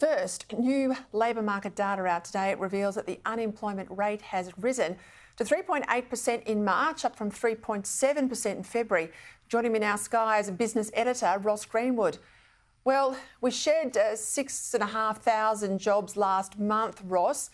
First, new labour market data out today. It reveals that the unemployment rate has risen to 3.8% in March, up from 3.7% in February. Joining me now, Sky's business editor, Ross Greenwood. Well, we shed 6,500 jobs last month, Ross.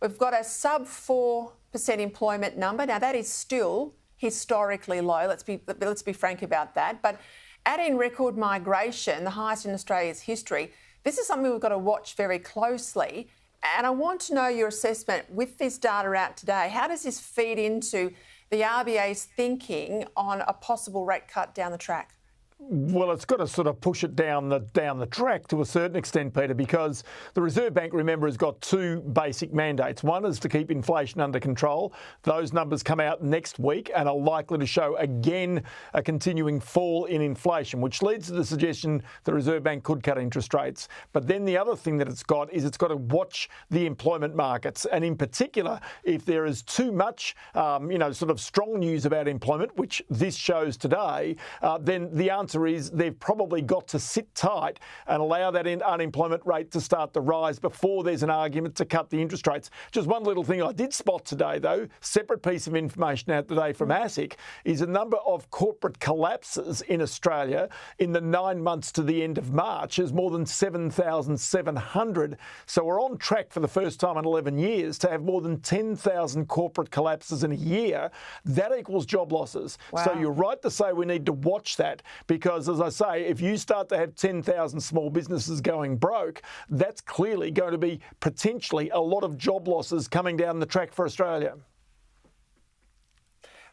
We've got a sub 4% employment number. Now, that is still historically low. Let's be frank about that. But add in record migration, the highest in Australia's history. This is something we've got to watch very closely. And I want to know your assessment with this data out today. How does this feed into the RBA's thinking on a possible rate cut down the track? Well, it's got to sort of push it down the track to a certain extent, Peter, because the Reserve Bank, remember, has got two basic mandates. One is to keep inflation under control. Those numbers come out next week and are likely to show again a continuing fall in inflation, which leads to the suggestion the Reserve Bank could cut interest rates. But then the other thing that it's got to watch the employment markets. And in particular, if there is too much, sort of strong news about employment, which this shows today, then the answer is they've probably got to sit tight and allow that unemployment rate to start to rise before there's an argument to cut the interest rates. Just one little thing I did spot today, though, separate piece of information out today from ASIC, is a number of corporate collapses in Australia in the 9 months to the end of March is more than 7,700. So we're on track for the first time in 11 years to have more than 10,000 corporate collapses in a year. That equals job losses. Wow. So you're right to say we need to watch that, because, as I say, if you start to have 10,000 small businesses going broke, that's clearly going to be potentially a lot of job losses coming down the track for Australia.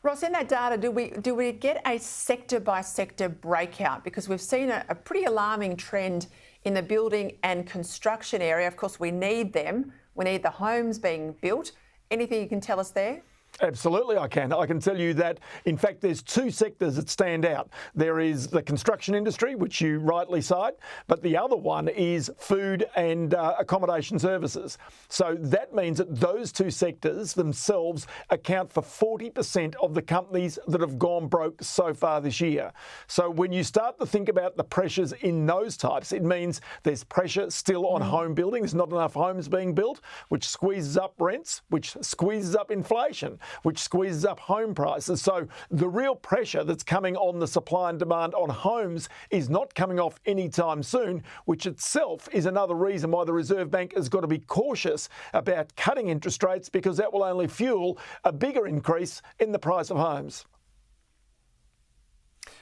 Ross, in that data, do we get a sector-by-sector breakout? Because we've seen a pretty alarming trend in the building and construction area. Of course, we need them. We need the homes being built. Anything you can tell us there? Absolutely, I can. I can tell you that, in fact, there's two sectors that stand out. There is the construction industry, which you rightly cite, but the other one is food and accommodation services. So that means that those two sectors themselves account for 40% of the companies that have gone broke so far this year. So when you start to think about the pressures in those types, it means there's pressure still on home building. There's not enough homes being built, which squeezes up rents, which squeezes up inflation, which squeezes up home prices. So the real pressure that's coming on the supply and demand on homes is not coming off anytime soon, which itself is another reason why the Reserve Bank has got to be cautious about cutting interest rates, because that will only fuel a bigger increase in the price of homes.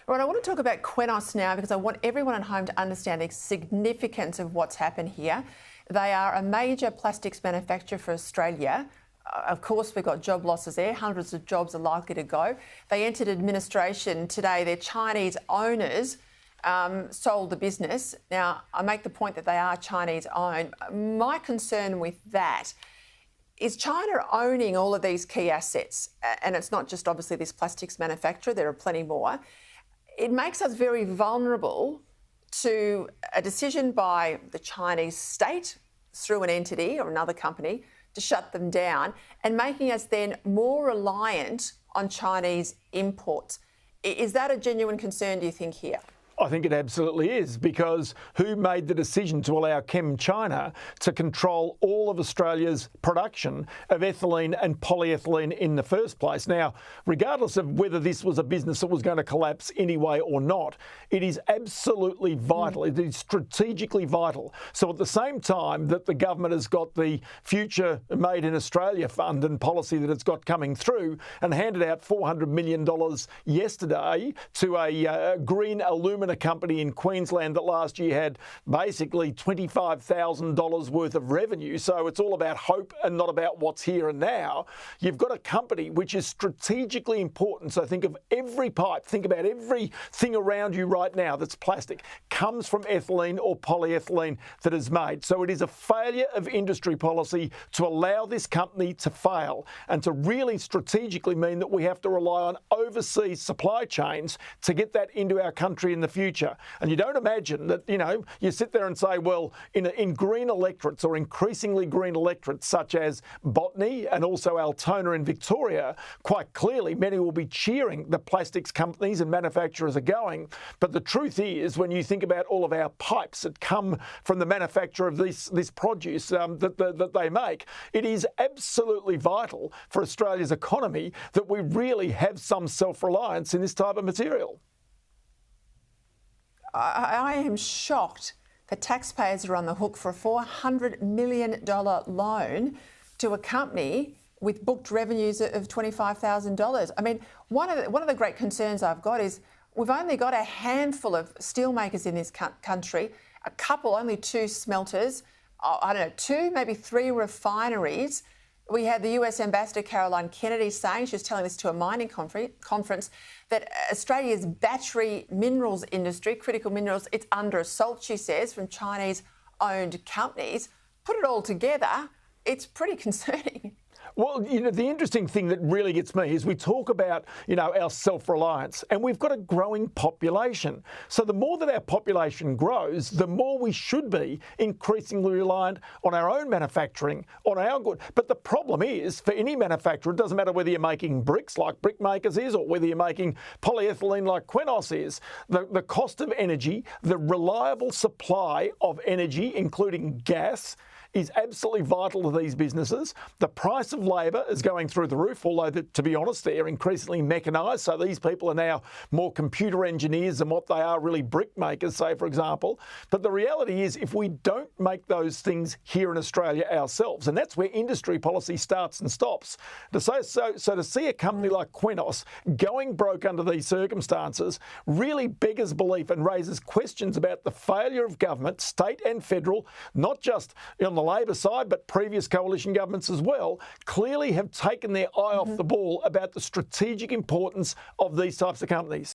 Right, I want to talk about Qenos now, because I want everyone at home to understand the significance of what's happened here. They are a major plastics manufacturer for Australia. Of course, we've got job losses there. Hundreds of jobs are likely to go. They entered administration today. Their Chinese owners sold the business. Now, I make the point that they are Chinese-owned. My concern with that is China owning all of these key assets, and it's not just obviously this plastics manufacturer, there are plenty more. It makes us very vulnerable to a decision by the Chinese state through an entity or another company to shut them down, and making us then more reliant on Chinese imports. Is that a genuine concern, do you think, here? I think it absolutely is, because who made the decision to allow ChemChina to control all of Australia's production of ethylene and polyethylene in the first place? Now, regardless of whether this was a business that was going to collapse anyway or not, it is absolutely vital. It is strategically vital. So at the same time that the government has got the Future Made in Australia fund and policy that it's got coming through, and handed out $400 million yesterday to a green alumina company in Queensland that last year had basically $25,000 worth of revenue. So it's all about hope and not about what's here and now. You've got a company which is strategically important. So think of every pipe, think about everything around you right now that's plastic, comes from ethylene or polyethylene that is made. So it is a failure of industry policy to allow this company to fail, and to really strategically mean that we have to rely on overseas supply chains to get that into our country in the future. And you don't imagine that, you sit there and say, well, in green electorates or increasingly green electorates such as Botany and also Altona in Victoria, quite clearly many will be cheering the plastics companies and manufacturers are going. But the truth is, when you think about all of our pipes that come from the manufacture of this produce that they make, it is absolutely vital for Australia's economy that we really have some self-reliance in this type of material. I am shocked that taxpayers are on the hook for a $400 million loan to a company with booked revenues of $25,000. I mean, one of the great concerns I've got is we've only got a handful of steelmakers in this country, only 2 smelters, I don't know, 2, maybe 3 refineries. We had the US Ambassador Caroline Kennedy saying, she was telling this to a mining conference, that Australia's battery minerals industry, critical minerals, it's under assault, she says, from Chinese-owned companies. Put it all together, it's pretty concerning. Well, the interesting thing that really gets me is we talk about, our self-reliance, and we've got a growing population. So the more that our population grows, the more we should be increasingly reliant on our own manufacturing, on our good. But the problem is, for any manufacturer, it doesn't matter whether you're making bricks like Brickmakers is or whether you're making polyethylene like Qenos is, the cost of energy, the reliable supply of energy, including gas, is absolutely vital to these businesses. The price of labour is going through the roof, although, to be honest, they're increasingly mechanised. So these people are now more computer engineers than what they are really brickmakers, say, for example. But the reality is, if we don't make those things here in Australia ourselves, and that's where industry policy starts and stops, to see a company like Qenos going broke under these circumstances really beggars belief and raises questions about the failure of government, state and federal, not just on the Labor side, but previous coalition governments as well, clearly have taken their eye off the ball about the strategic importance of these types of companies.